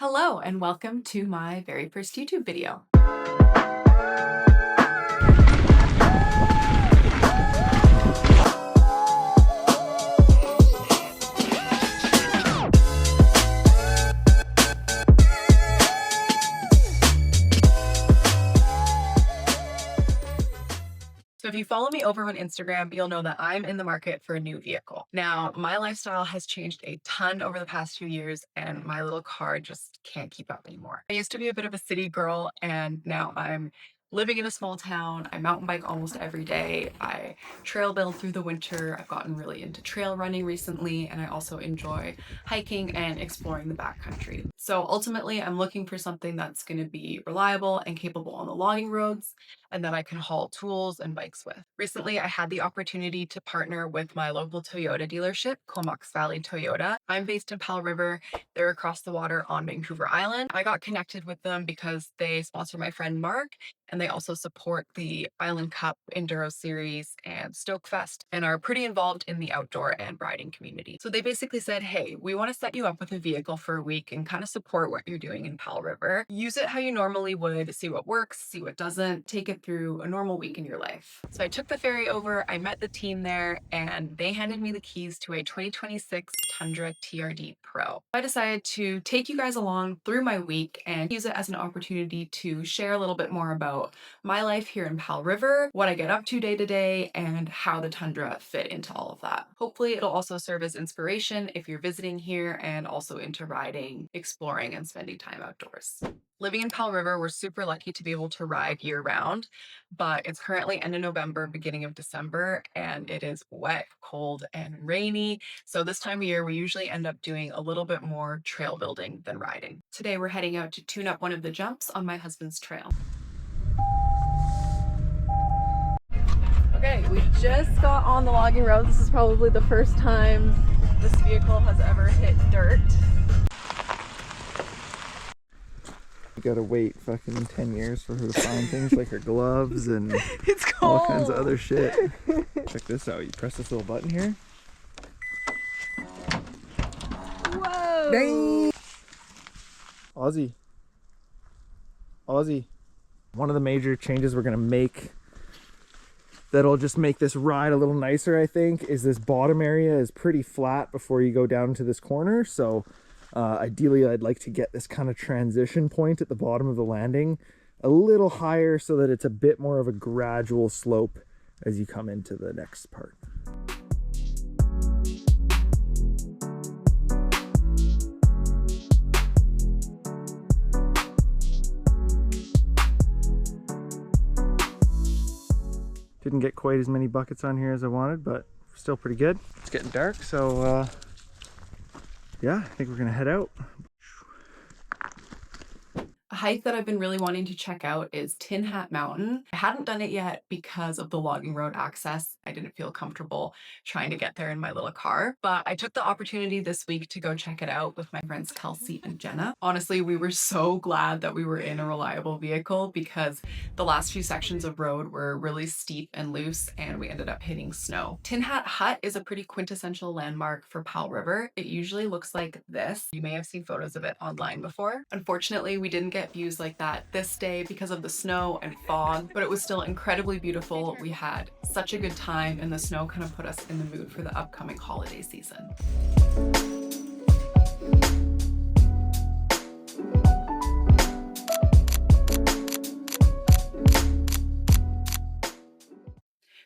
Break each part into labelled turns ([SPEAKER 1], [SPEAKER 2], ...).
[SPEAKER 1] Hello and welcome to my very first YouTube video. So if you follow me over on Instagram, you'll know that I'm in the market for a new vehicle. Now, my lifestyle has changed a ton over the past few years and my little car just can't keep up anymore. I used to be a bit of a city girl and now I'm living in a small town. I mountain bike almost every day. I trail build through the winter. I've gotten really into trail running recently, and I also enjoy hiking and exploring the backcountry. So ultimately, I'm looking for something that's going to be reliable and capable on the logging roads and that I can haul tools and bikes with. Recently, I had the opportunity to partner with my local Toyota dealership, Comox Valley Toyota. I'm based in Powell River. They're across the water on Vancouver Island. I got connected with them because they sponsor my friend Mark, and they also support the Island Cup Enduro Series and Stokefest and are pretty involved in the outdoor and riding community. So they basically said, hey, we want to set you up with a vehicle for a week and kind of support what you're doing in Powell River. Use it how you normally would, see what works, see what doesn't, take it through a normal week in your life. So I took the ferry over, I met the team there, and they handed me the keys to a 2026 Tundra TRD Pro. I decided to take you guys along through my week and use it as an opportunity to share a little bit more about my life here in Powell River, what I get up to day to day, and how the Tundra fit into all of that. Hopefully it'll also serve as inspiration if you're visiting here and also into riding, exploring, and spending time outdoors. Living in Powell River, we're super lucky to be able to ride year round, but it's currently end of November, beginning of December, and it is wet, cold, and rainy. So this time of year, we usually end up doing a little bit more trail building than riding. Today, we're heading out to tune up one of the jumps on my husband's trail. Okay, we just got on the logging road. This is probably the first time this vehicle has ever hit dirt.
[SPEAKER 2] You gotta wait fucking 10 years for her to find things like her gloves and
[SPEAKER 1] It's
[SPEAKER 2] all
[SPEAKER 1] cold.
[SPEAKER 2] kinds of other shit. Check this out. You press this little button here.
[SPEAKER 1] Whoa!
[SPEAKER 2] Dang! Aussie. One of the major changes we're gonna make that'll just make this ride a little nicer, I think, is this bottom area is pretty flat before you go down to this corner. So ideally I'd like to get this kind of transition point at the bottom of the landing a little higher so that it's a bit more of a gradual slope as you come into the next part. Didn't get quite as many buckets on here as I wanted, but still pretty good. It's getting dark, so yeah, I think we're gonna head out.
[SPEAKER 1] A hike that I've been really wanting to check out is Tin Hat Mountain. I hadn't done it yet because of the logging road access. I didn't feel comfortable trying to get there in my little car, but I took the opportunity this week to go check it out with my friends Kelsey and Jenna. Honestly, we were so glad that we were in a reliable vehicle because the last few sections of road were really steep and loose and we ended up hitting snow. Tin Hat Hut is a pretty quintessential landmark for Powell River. It usually looks like this. You may have seen photos of it online before. Unfortunately, we didn't get views like that this day because of the snow and fog, but it was still incredibly beautiful. We had such a good time and the snow kind of put us in the mood for the upcoming holiday season.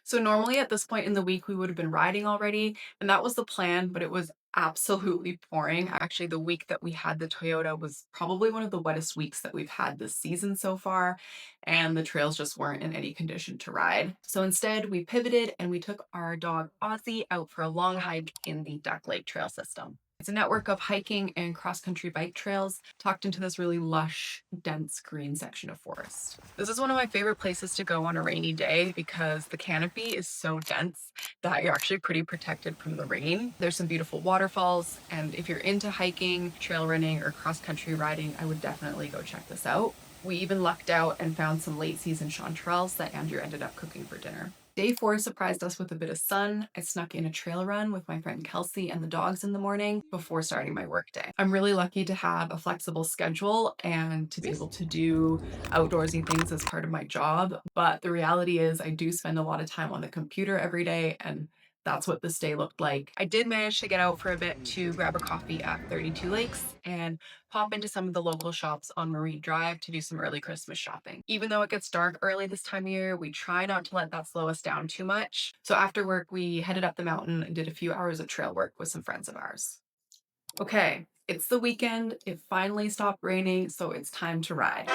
[SPEAKER 1] So normally at this point in the week, we would have been riding already, and that was the plan, but it was absolutely pouring. Actually, the week that we had the Toyota was probably one of the wettest weeks that we've had this season so far, and the trails just weren't in any condition to ride. So instead, we pivoted and we took our dog Aussie out for a long hike in the Duck Lake Trail system. It's a network of hiking and cross-country bike trails tucked into this really lush, dense green section of forest. This is one of my favorite places to go on a rainy day because the canopy is so dense that you're actually pretty protected from the rain. There's some beautiful waterfalls, and if you're into hiking, trail running, or cross-country riding, I would definitely go check this out. We even lucked out and found some late season chanterelles that Andrew ended up cooking for dinner. Day 4 surprised us with a bit of sun. I snuck in a trail run with my friend Kelsey and the dogs in the morning before starting my workday. I'm really lucky to have a flexible schedule and to be able to do outdoorsy things as part of my job. But the reality is I do spend a lot of time on the computer every day, and that's what this day looked like. I did manage to get out for a bit to grab a coffee at 32 Lakes and pop into some of the local shops on Marine Drive to do some early Christmas shopping. Even though it gets dark early this time of year, we try not to let that slow us down too much. So after work, we headed up the mountain and did a few hours of trail work with some friends of ours. Okay, it's the weekend. It finally stopped raining, so it's time to ride.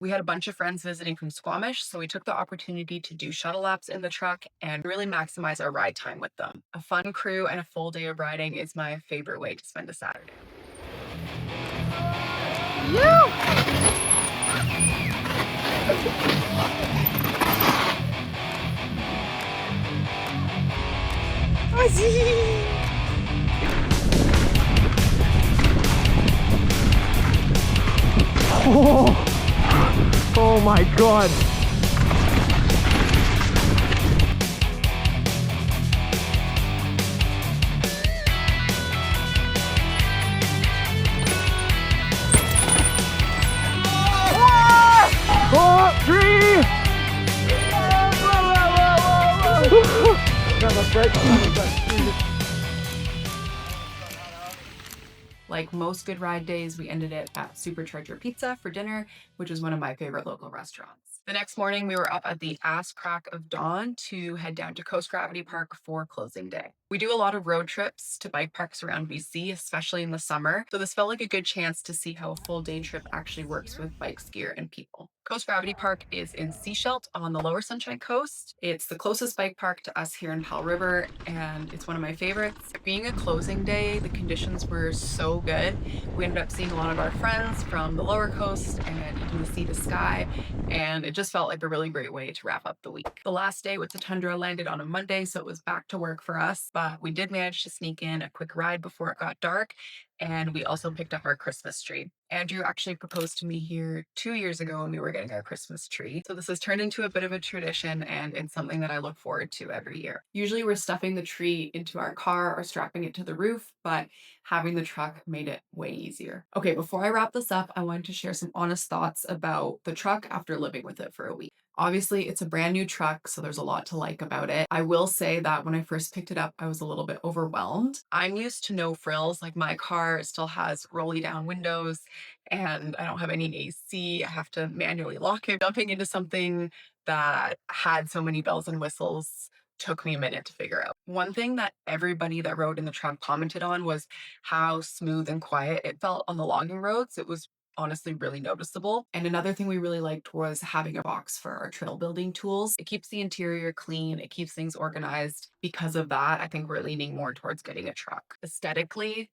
[SPEAKER 1] We had a bunch of friends visiting from Squamish, so we took the opportunity to do shuttle laps in the truck and really maximize our ride time with them. A fun crew and a full day of riding is my favorite way to spend a Saturday.
[SPEAKER 2] Oh my god. Oh, tree!
[SPEAKER 1] Like most good ride days, we ended it at Supercharger Pizza for dinner, which is one of my favorite local restaurants. The next morning, we were up at the ass crack of dawn to head down to Coast Gravity Park for closing day. We do a lot of road trips to bike parks around BC, especially in the summer, so this felt like a good chance to see how a full day trip actually works with bikes, gear, and people. Coast Gravity Park is in Seashelt on the Lower Sunshine Coast. It's the closest bike park to us here in Powell River, and it's one of my favorites. Being a closing day, the conditions were so good. We ended up seeing a lot of our friends from the lower coast and even the sea to sky, and it just felt like a really great way to wrap up the week. The last day with the Tundra landed on a Monday, so it was back to work for us, but we did manage to sneak in a quick ride before it got dark, and we also picked up our Christmas tree. Andrew actually proposed to me here 2 years ago when we were getting our Christmas tree. So this has turned into a bit of a tradition, and it's something that I look forward to every year. Usually we're stuffing the tree into our car or strapping it to the roof, but having the truck made it way easier. Okay, before I wrap this up, I wanted to share some honest thoughts about the truck after living with it for a week. Obviously, it's a brand new truck, so there's a lot to like about it. I will say that when I first picked it up, I was a little bit overwhelmed. I'm used to no frills, like my car still has rolly down windows and I don't have any AC. I have to manually lock it. Jumping into something that had so many bells and whistles took me a minute to figure out. One thing that everybody that rode in the truck commented on was how smooth and quiet it felt on the logging roads. It was honestly really noticeable. And another thing we really liked was having a box for our trail building tools. It keeps the interior clean, it keeps things organized. Because of that, I think we're leaning more towards getting a truck. Aesthetically,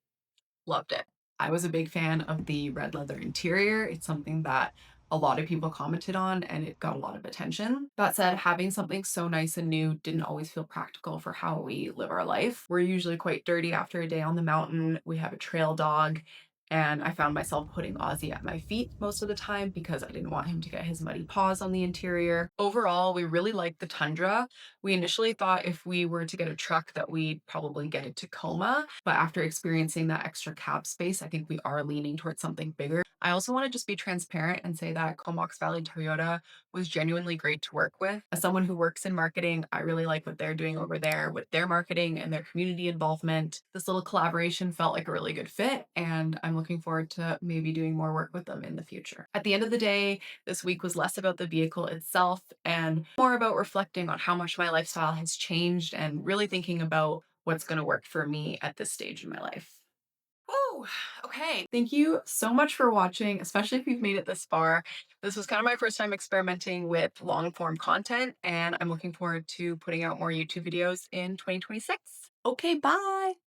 [SPEAKER 1] loved it. I was a big fan of the red leather interior. It's something that a lot of people commented on and it got a lot of attention. That said, having something so nice and new didn't always feel practical for how we live our life. We're usually quite dirty after a day on the mountain. We have a trail dog, and I found myself putting Ozzy at my feet most of the time because I didn't want him to get his muddy paws on the interior. Overall, we really liked the Tundra. We initially thought if we were to get a truck that we'd probably get a Tacoma, but after experiencing that extra cab space, I think we are leaning towards something bigger. I also want to just be transparent and say that Comox Valley Toyota was genuinely great to work with. As someone who works in marketing, I really like what they're doing over there with their marketing and their community involvement. This little collaboration felt like a really good fit, and I'm looking forward to maybe doing more work with them in the future. At the end of the day, this week was less about the vehicle itself and more about reflecting on how much my lifestyle has changed and really thinking about what's going to work for me at this stage in my life. Oh, okay. Thank you so much for watching, especially if you've made it this far. This was kind of my first time experimenting with long form content, and I'm looking forward to putting out more YouTube videos in 2026. Okay, bye.